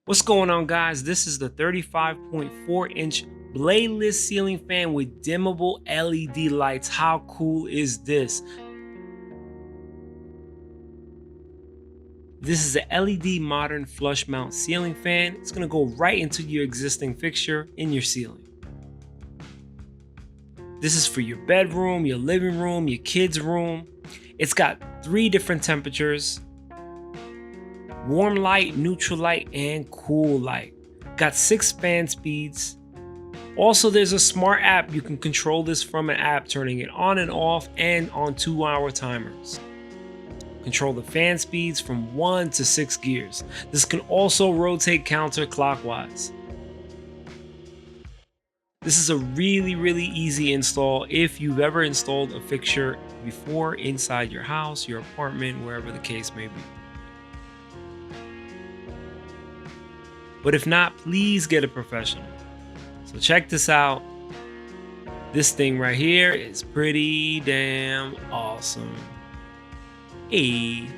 What's going on, guys? This is the 35.4-inch bladeless ceiling fan with dimmable LED lights. How cool is this? This is a LED modern flush mount ceiling fan. It's going to go right into your existing fixture in your ceiling. This is for your bedroom, your living room, your kids' room. It's got 3 different temperatures: warm light, neutral light, and cool light. Got 6 fan speeds. Also, there's a smart app. You can control this from an app, turning it on and off and on 2-hour timers. Control the fan speeds from 1 to 6 gears. This can also rotate counterclockwise. This is a really easy install if you've ever installed a fixture before inside your house, your apartment, wherever the case may be. But if not, please get a professional. So check this out. This thing right here is pretty damn awesome. Hey.